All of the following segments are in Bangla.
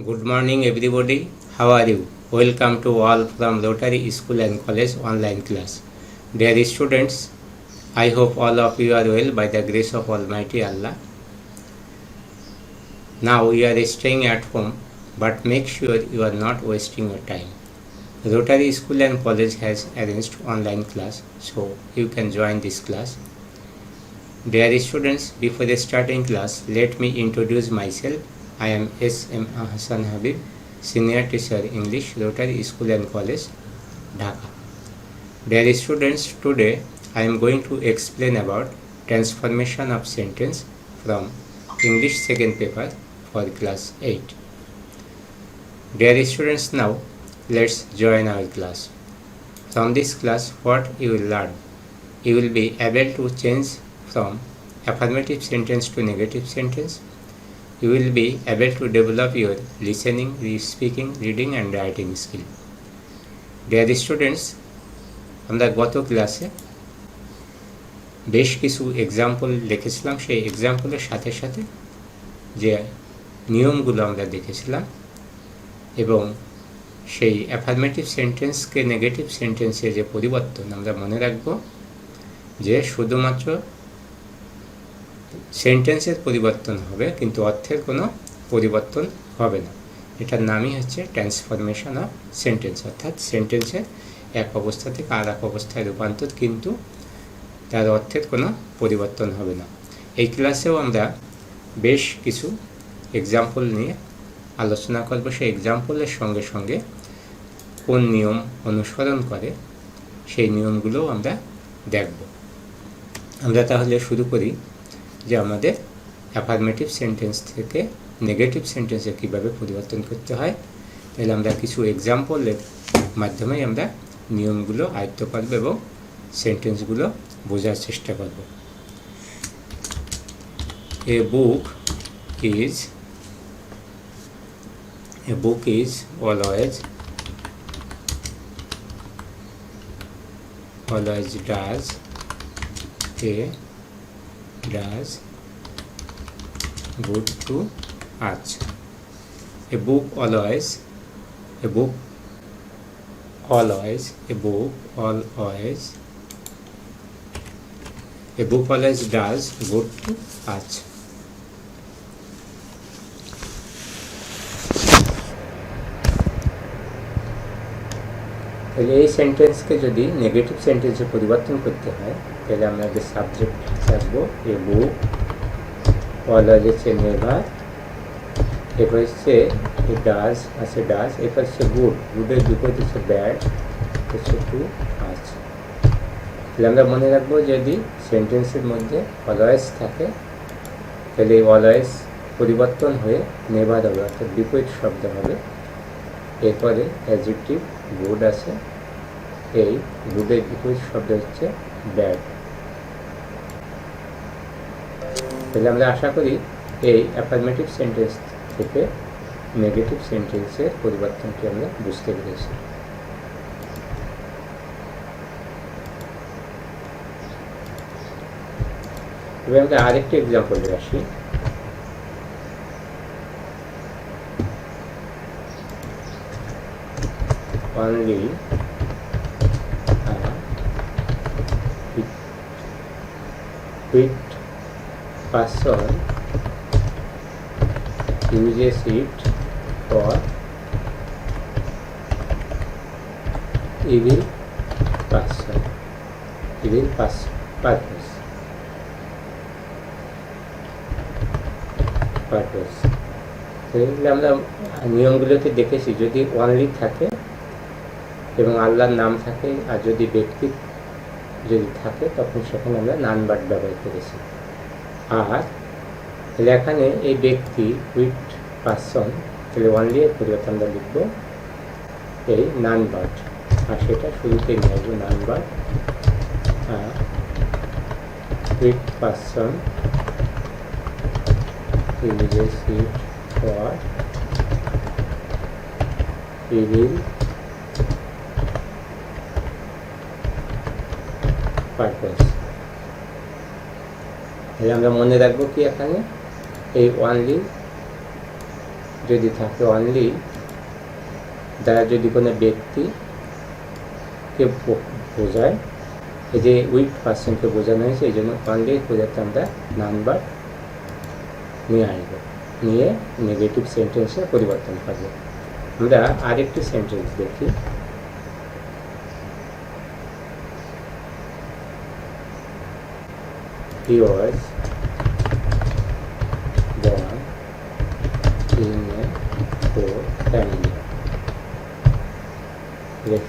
Good morning, everybody. How are you? Welcome to all from Rotary School and College online class. Dear students, I hope all of you are well by the grace of Almighty Allah. Now you are staying at home, but make sure you are not wasting your time. Rotary School and College has arranged online class, so you can join this class. Dear students, before starting class, let me introduce myself. I am S.M. Hassan Habib, Senior Teacher English, Rotary School and College, Dhaka. Dear students, today I am going to explain about transformation of sentence from English second paper for class 8. Dear students, now let's join our class. From this class, what you will learn? You will be able to change from affirmative sentence to negative sentence. You will be able to develop your listening, speaking, reading and writing skill. Dear students, আমরা গত ক্লাসে বেশ কিছু এক্সাম্পল দেখেছিলাম। সেই এক্সাম্পলের সাথে সাথে যে নিয়মগুলো আমরা দেখেছিলাম এবং সেই অ্যাফার্মেটিভ সেন্টেন্সকে নেগেটিভ সেন্টেন্সে যে পরিবর্তন আমরা মনে রাখব যে শুধুমাত্র সেন্টেন্সের পরিবর্তন হবে, কিন্তু অর্থের কোনো পরিবর্তন হবে না। এটার নামই হচ্ছে ট্রান্সফরমেশন অফ সেন্টেন্স, অর্থাৎ সেন্টেন্সের এক অবস্থা থেকে আর এক অবস্থায় রূপান্তর, কিন্তু তার অর্থের কোনো পরিবর্তন হবে না। এই ক্লাসেও আমরা বেশ কিছু এক্সাম্পল নিয়ে আলোচনা করব। সেই এক্সাম্পলের সঙ্গে সঙ্গে কোন নিয়ম অনুসরণ করে সেই নিয়মগুলোও আমরা দেখব। আমরা তাহলে শুরু করি যে আমাদের অ্যাফার্মেটিভ সেন্টেন্স থেকে নেগেটিভ সেন্টেন্সে কীভাবে পরিবর্তন করতে হয়। তাহলে আমরা কিছু এক্সাম্পলের মাধ্যমেই আমরা নিয়মগুলো আয়ত্ত করব এবং সেন্টেন্সগুলো বোঝার চেষ্টা করব। এ বুক is always does good to us. A book always does good to us. তাহলে এই সেন্টেন্সকে যদি নেগেটিভ সেন্টেন্সে পরিবর্তন করতে হয় তাহলে আমাদের সাবজেক্ট আসবো এ বুক, অলওয়েজ হচ্ছে নেভার, এরপর হচ্ছে এ ডাজ আছে ডাজ, এরপর হচ্ছে গুডের বিপরীত হচ্ছে ব্যাড, হচ্ছে টু আজ। তাহলে আমরা মনে রাখবো যদি সেন্টেন্সের মধ্যে অলওয়েজ থাকে তাহলে অলওয়েজ পরিবর্তন হয়ে নেভার হবে, অর্থাৎ বিপরীত শব্দ হবে। এরপরে অ্যাডজেক্টিভ গুড আছে, এই গুডের বিপরীত শব্দ হচ্ছে ব্যাড। তাহলে আমরা আশা করি এই অ্যাফার্মেটিভ সেন্টেন্স থেকে নেগেটিভ সেন্টেন্সের পরিবর্তনটি আমরা বুঝতে পেরেছি। এবার আমরা আরেকটি এক্সাম্পলে আসি। Only a fit person uses it for evil purpose. আমরা নিয়মগুলোতে দেখেছি যদি অনলি থাকে এবং আল্লাহর নাম থাকে আর যদি ব্যক্তি যদি থাকে তখন সেখানে আমরা নান বাট ব্যবহার করেছি। আর তাহলে এখানে এই ব্যক্তি উইথ পারসন, তাহলে অনলি এর পরিবর্তে আমরা লিখব এই নান বাট, আর সেটা শুরুতেই নিয়ে আসবো none but with person uses it for evil purpose. তাহলে আমরা মনে রাখবো কি এখানে এই অনলি যদি থাকে অনলি দ্বারা যদি কোনো ব্যক্তিকে বোঝায়, এই যে উইক পার্সনকে বোঝানো হয়েছে, এই জন্য অনলি বোঝাতে আমরা নাম্বার নিয়ে আসবো, নিয়ে নেগেটিভ সেন্টেন্সে পরিবর্তন করবো। আমরা আরেকটি সেন্টেন্স দেখি। He was born in a poor family.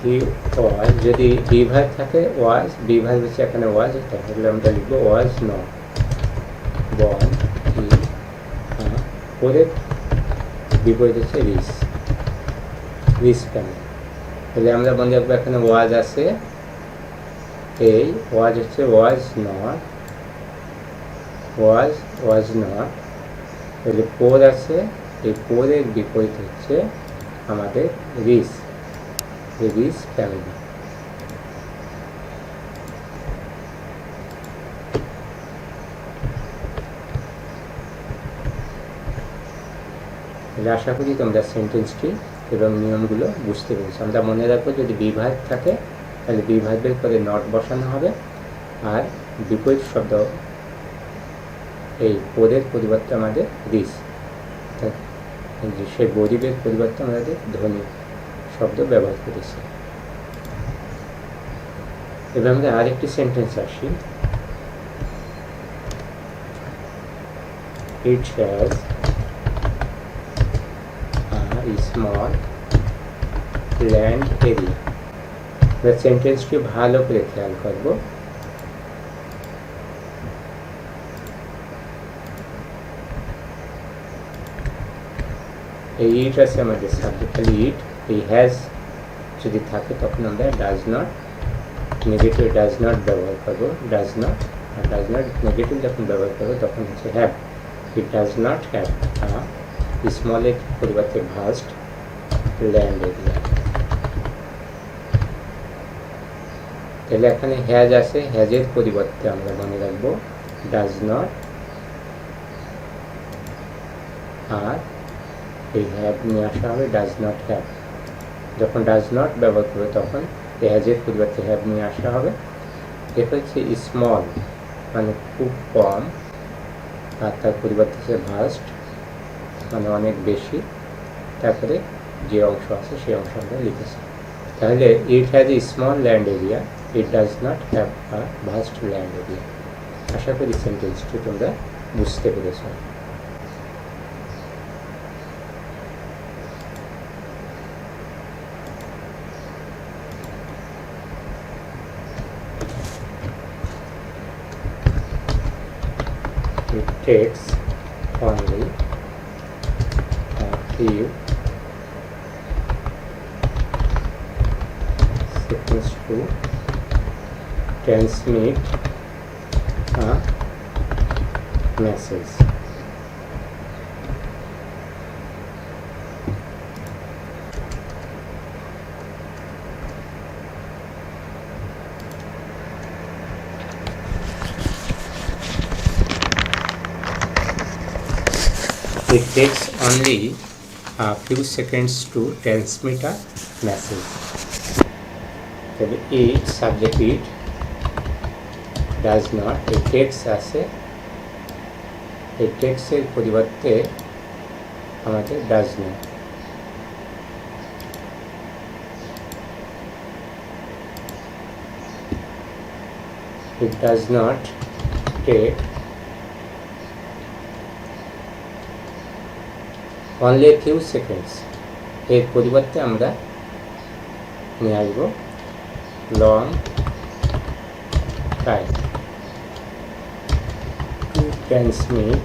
he was যদি বিভাগ থাকে was, বিভাগ হচ্ছে এখানে was, তাহলে আমরা লিখবো was not born in পরে বিপরীত হচ্ছে রিচ family। তাহলে আমরা মনে রাখবো এখানে was আছে, এই was হচ্ছে was not, তাহলে পোর আছে, এই পোরের বিপরীত হচ্ছে আমাদের রিচ ফ্যামিলি। তাহলে আশা করি তোমরা সেন্টেন্সটি এবং নিয়মগুলো বুঝতে পেরেছো। আমরা মনে রাখবো যদি বিভাগ থাকে তাহলে বিভাগের পরে নট বসানো হবে, আর বিপরীত শব্দ এই পদের পরিবর্তে আমাদের রিচ, সেই গরিবের পরিবর্তে আমাদের ধনী শব্দ ব্যবহার করেছি। এবার আমরা আরেকটি সেন্টেন্স আসি। It has a small land area। সেন্টেন্সটি ভালো করে খেয়াল করবো। এই ইট আছে আমাদের সাবজেক্ট, খালি ইট। এই হ্যাজ যদি থাকে তখন আমরা does not, negative does not ব্যবহার করবো, ডাজ নট। আর ডাজ নট নেগেটিভ যখন ব্যবহার করবো তখন হচ্ছে have. It does not have স্মলের পরিবর্তে ভাস্ট ল্যান্ড এরিয়া। তাহলে এখানে হ্যাজ আছে, হ্যাজের পরিবর্তে আমরা মনে রাখবো ডাজ নট, আর এই হ্যাভ নিয়ে আসা হবে ডাজ নট হ্যাভ। যখন ডাজ নট ব্যবহার করবে তখন হ্যাজের পরিবর্তে হ্যাভ নিয়ে আসা হবে। এটা হচ্ছে স্মল মানে খুব কম, আর তার পরিবর্তে হচ্ছে ভাস্ট মানে অনেক বেশি, তারপরে যে অংশ আছে সেই অংশ আমরা লিখেছি। তাহলে it has a small land area, it does not have a vast land area. আশা করি সেন্টেন্সটি তোমরা বুঝতে পেরেছ। It takes only a few seconds to transmit a message. It takes only a few seconds to transmit a message. তবে it subject it does not, it takes আছে, it takes এর পরিবর্তে আমাদের does not। It does not take only a few seconds, এর পরিবর্তে আমরা নিয়ে আসবো long time to transmit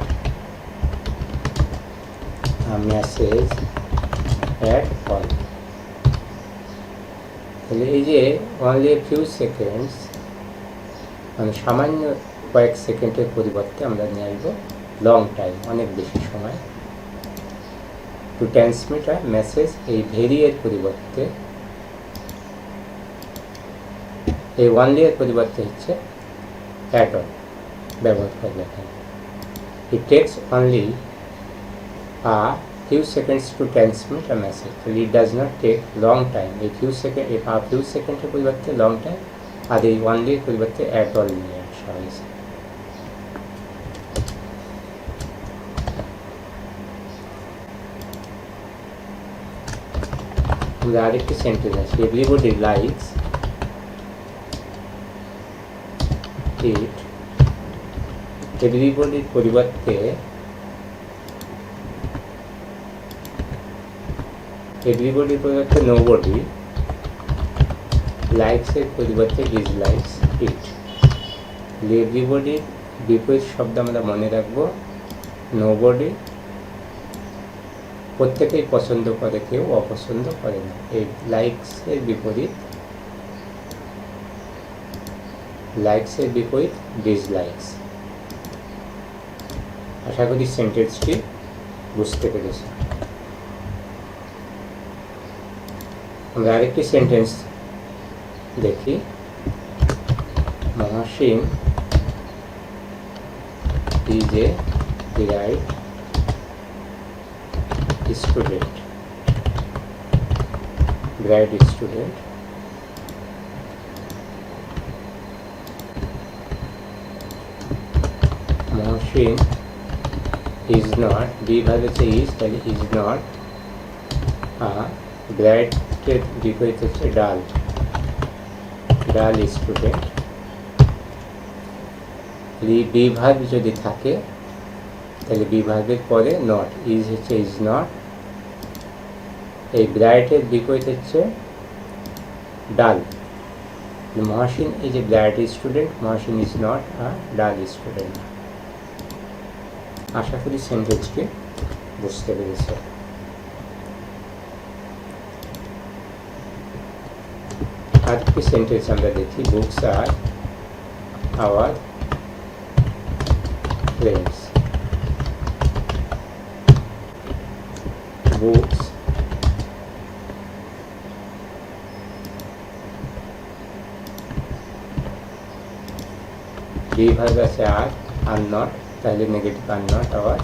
a message at all। তাহলে এই যে only a few seconds মানে সামান্য কয়েক সেকেন্ডের পরিবর্তে আমরা নিয়ে আসবো লং টাইম অনেক বেশি সময়। টু ট্রান্সমিট আ মেসেজ, এই ভেরি এর পরিবর্তে এই ওয়ানলি এর পরিবর্তে হচ্ছে অ্যাট অল ব্যবহার করলে এখানে। It takes only a few seconds to transmit a message. So it does not take long time. A few seconds পরিবর্তে long time আর এই only পরিবর্তে at all নিয়ে আসা হয়েছে। আরেকটি সেন্টেন্স আছে, everybody likes it. everybody পরিবর্তে nobody, likes এর পরিবর্তে dislikes it. everybody বিপরীত শব্দ আমরা মনে রাখবো, nobody প্রত্যেকেই পছন্দ করে, কেউ অপছন্দ করে না। এই লাইকস এর বিপরীত ডিসলাইকস। আশা করি সেন্টেন্সটি বুঝতে পেরেছি। আমরা আরেকটি সেন্টেন্স দেখি, Mohsin is a bright student. Mohsin is not, B ভাবে হচ্ছে is, তাহলে is not a bright এর বিপরীত হচ্ছে dull student। B ভাব যদি থাকে তাহলে B ভাবের পরে not, is হচ্ছে is not। এই ব্রাইটের বিপরীত হচ্ছে dull. Mohasin is a bright student, Mohasin is not a dull student. আশা করি সেন্টেন্সটি বুঝতে পেরেছে। আরেকটি সেন্টেন্স আমরা দেখি, books are our friends. Books be verb আছে আর নট, তাহলে নেগেটিভ আর নট, আওয়ার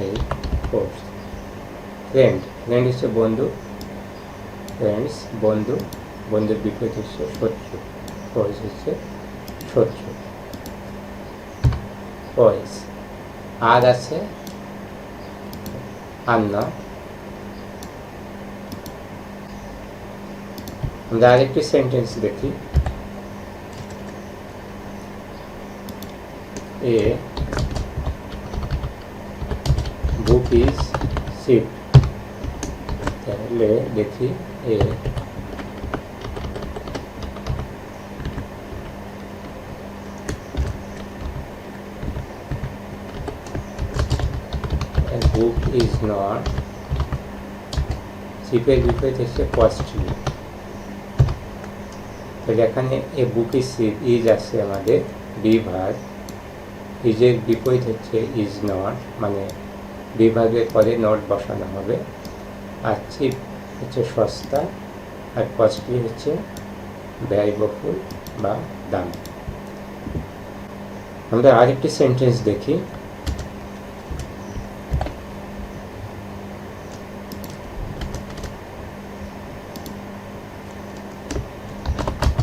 এই কোর্স। ফ্রেন্ড হচ্ছে বন্ধু, ফ্রেন্ডস বন্ধুর বিপরীত হচ্ছে শত্রু, ফয়েস হচ্ছে শত্রু। ফয়েস আর আছে আর নট। আমরা আরেকটি সেন্টেন্স দেখি, A book is cheap। তাহলে দেখি A book is not, cheap-এর বিপরীত হচ্ছে costly। তাহলে এখানে A book is cheap, is আছে আমাদের বি ভার্ব, ইজের বিপরীত হচ্ছে ইজ নট, মানে বিভাগের পরে নট বসানো হবে। আর চিপ হচ্ছে সস্তা, আর কস্টলি হচ্ছে ব্যয়বহুল বা দাম। আমরা আরেকটি সেন্টেন্স দেখি,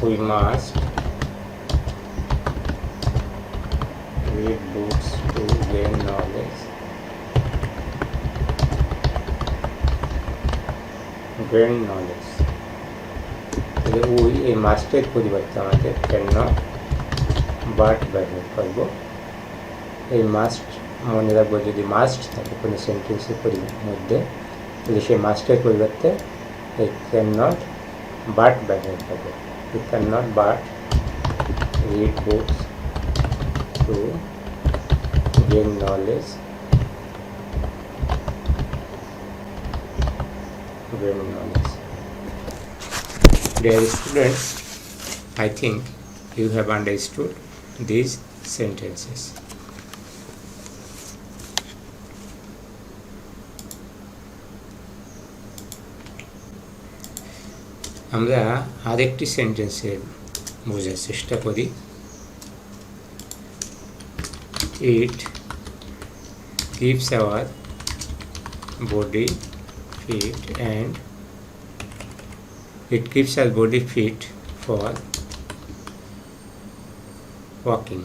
we must read books to gain knowledge. ওই এই মাস্টের পরিবর্তে আমাদের ক্যান নট বাট ব্যবহার করব। এই মাস্ট মনে রাখবো, যদি মাস্ট থাকে কোনো সেন্টেন্সের মধ্যে, তাহলে সেই মাস্টের পরিবর্তে এই ক্যান নট বাট ব্যবহার করবো। You cannot but read books to gain knowledge. Dear students, I think you have understood these sentences. আমরা আরেকটি সেন্টেন্সের বোঝার চেষ্টা করি। It gives our body fit, and it keeps our body fit for walking.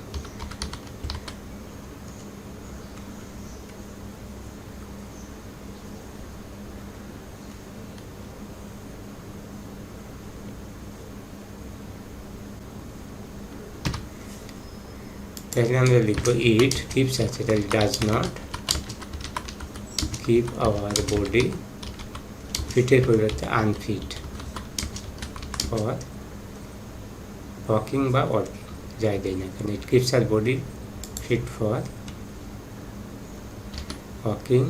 তাহলে আমরা লিখবো ইট কিপস আছে, তাহলে does not keep our body ফিটের পরিবর্তে আনফিট ফর ওয়াকিং বা ওয়ার্কিং, যাই দেয় না কেন। It keeps our body fit for walking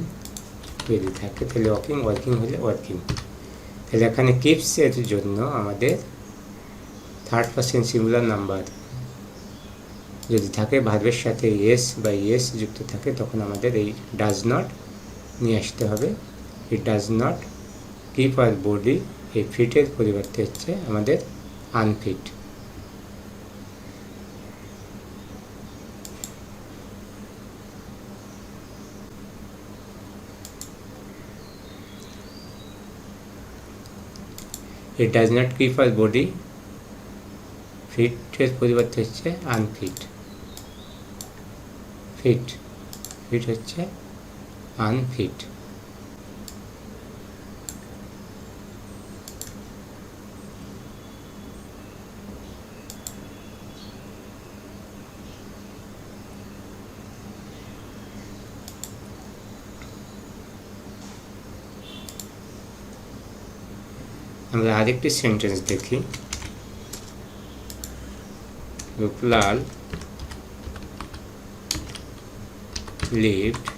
যদি থাকে, তাহলে ওয়াকিং, ওয়ার্কিং হলে ওয়ার্কিং। তাহলে এখানে কিপসের জন্য আমাদের থার্ড পারসন সিঙ্গুলার নাম্বার যদি থাকে, ভার্বের সাথে এস বা ইয়েস যুক্ত থাকে, তখন আমাদের এই ডাজ নট নিয়ে আসতে হবে। ইট does not keep our body, এই ফিটের পরিবর্তে হচ্ছে আমাদের unfit. It does not keep our body, ফিটের পরিবর্তে হচ্ছে আনফিট। ফিট ফিট হচ্ছে আনফিট। আমরা আরেকটি সেন্টেন্স দেখি। Ruplal lived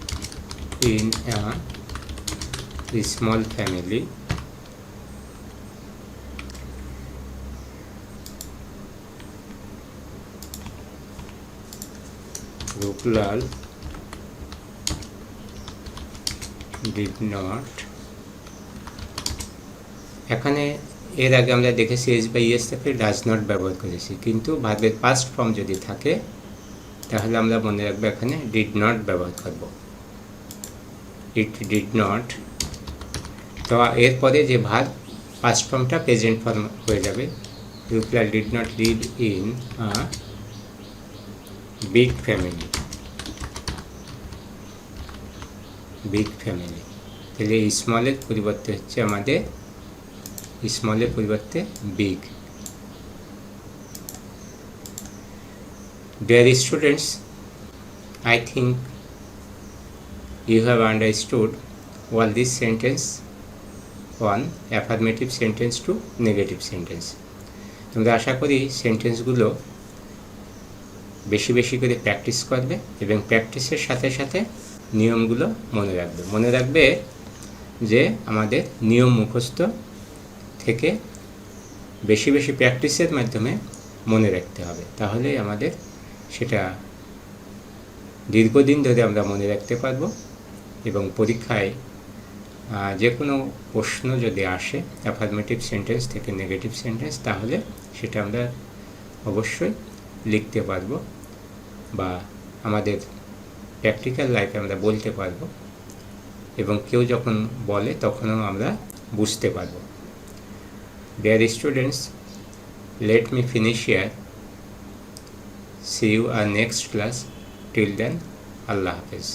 in a small family. Rupalal did not, এখানে এর আগে আমরা দেখেছি এস বাই এস থেকে ডাজ নট ব্যবহার করেছি, কিন্তু ভার্বের পাস্ট ফর্ম যদি থাকে তাহলে আমরা মনে রাখবো এখানে ডিড নট ব্যবহার করব। ইট ডিড নট, তো এরপরে যে ভার্ব পাস্ট ফর্মটা প্রেজেন্ট ফর্ম হয়ে যাবে। Ruplal did not live in a big family. Big family, তাহলে স্মলের পরিবর্তে হচ্ছে আমাদের, স্মলের পরিবর্তে big. Dear students, I think you have understood all this sentence on affirmative sentence to negative sentence. তোমরা আশা করি সেন্টেন্সগুলো বেশি বেশি করে প্র্যাকটিস করবে এবং প্র্যাকটিসের সাথে সাথে নিয়মগুলো মনে রাখবে। মনে রাখবে যে আমাদের নিয়ম মুখস্থ থেকে বেশি বেশি প্র্যাকটিসের মাধ্যমে মনে রাখতে হবে, তাহলে আমাদের সেটা দীর্ঘদিন ধরে আমরা মনে রাখতে পারবো এবং পরীক্ষায় যে কোনো প্রশ্ন যদি আসে অ্যাফার্মেটিভ সেন্টেন্স থেকে নেগেটিভ সেন্টেন্স, তাহলে সেটা আমরা অবশ্যই লিখতে পারবো বা আমাদের প্র্যাকটিক্যাল লাইফে আমরা বলতে পারবো এবং কেউ যখন বলে তখনও আমরা বুঝতে পারবো। Dear students, let me finish here. See you our next class. Till then, Allah Hafiz.